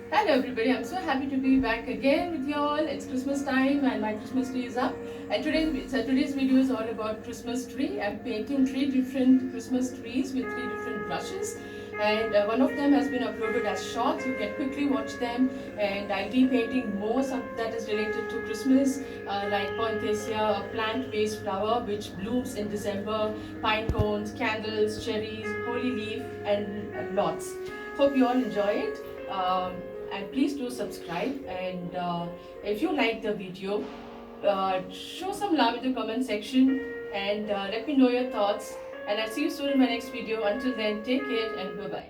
Hello everybody, I'm so happy to be back again with you all. It's Christmas time and my Christmas tree is up. And today's video is all about Christmas tree. I'm painting 3 different Christmas trees with 3 different brushes. And one of them has been uploaded as shorts. You can quickly watch them. And I'll be painting more that is related to Christmas, like Poinsettia, a plant-based flower which blooms in December, pine cones, candles, cherries, holy leaf, and lots. Hope you all enjoy it. And please do subscribe, and if you like the video, show some love in the comment section, and let me know your thoughts, and I'll see you soon in my next video. Until then, take care and bye bye.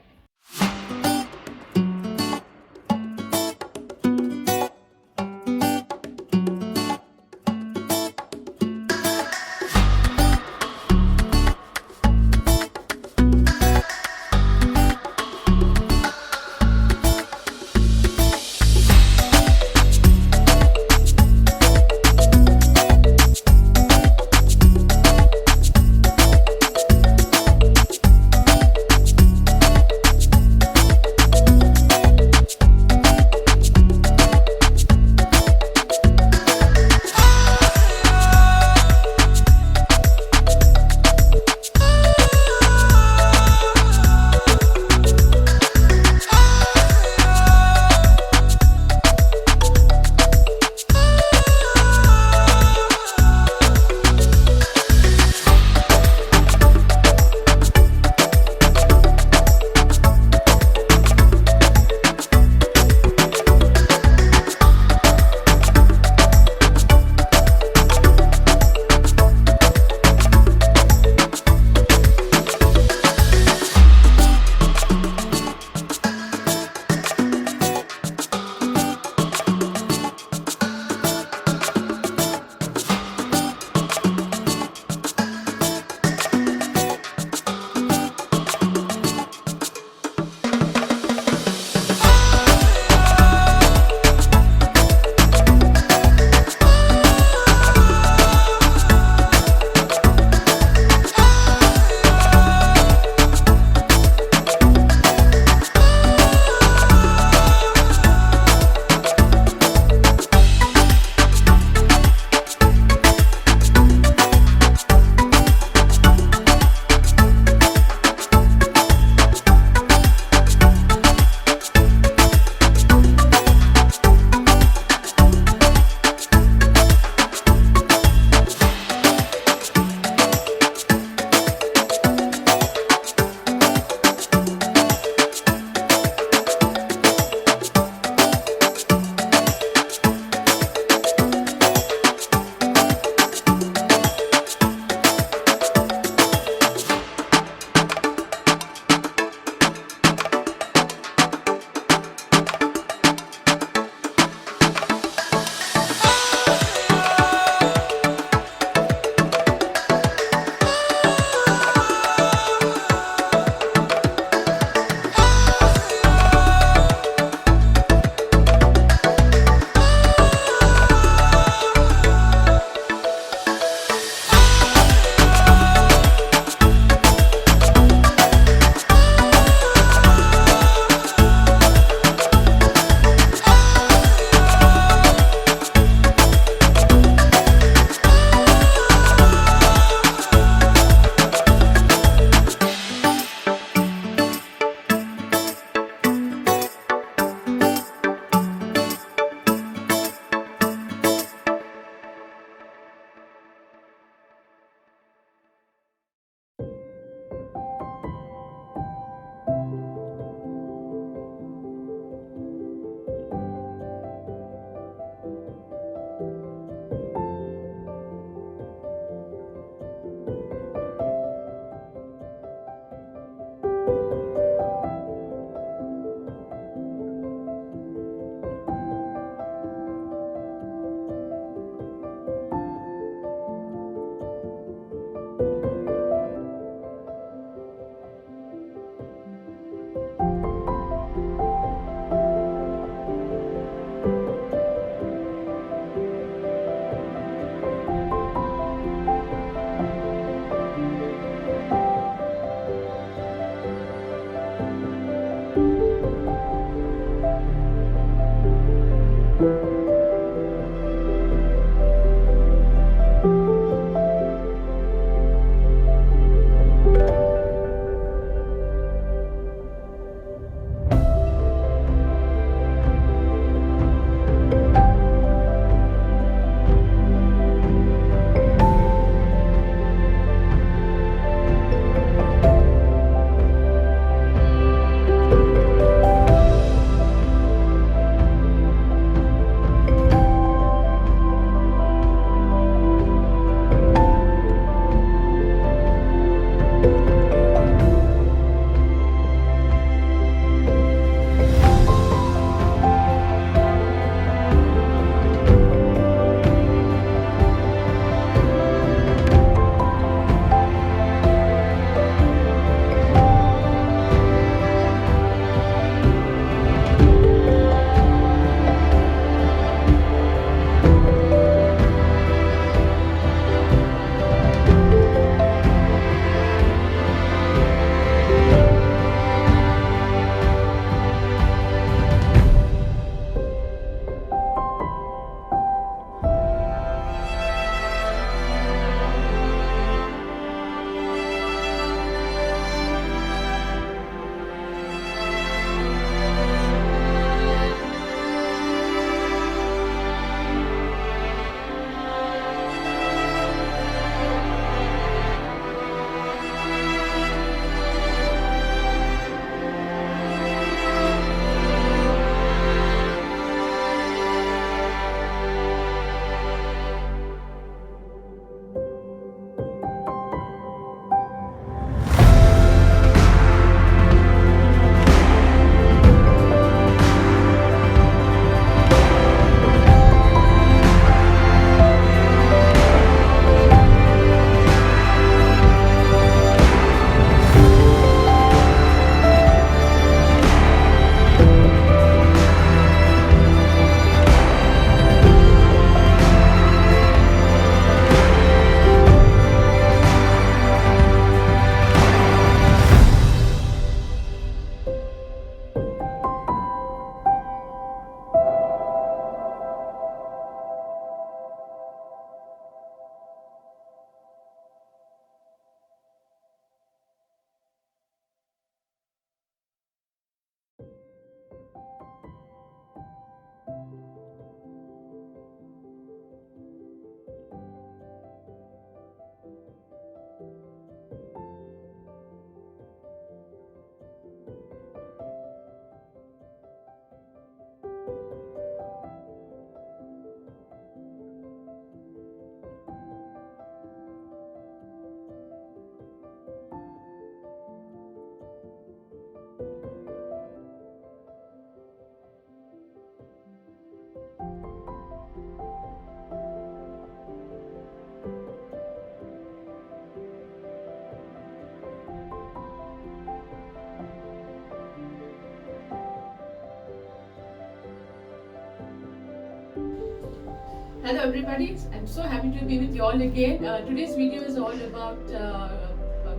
Hello everybody, I'm so happy to be with you all again. Today's video is all about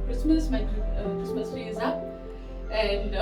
Christmas. My Christmas tree is up and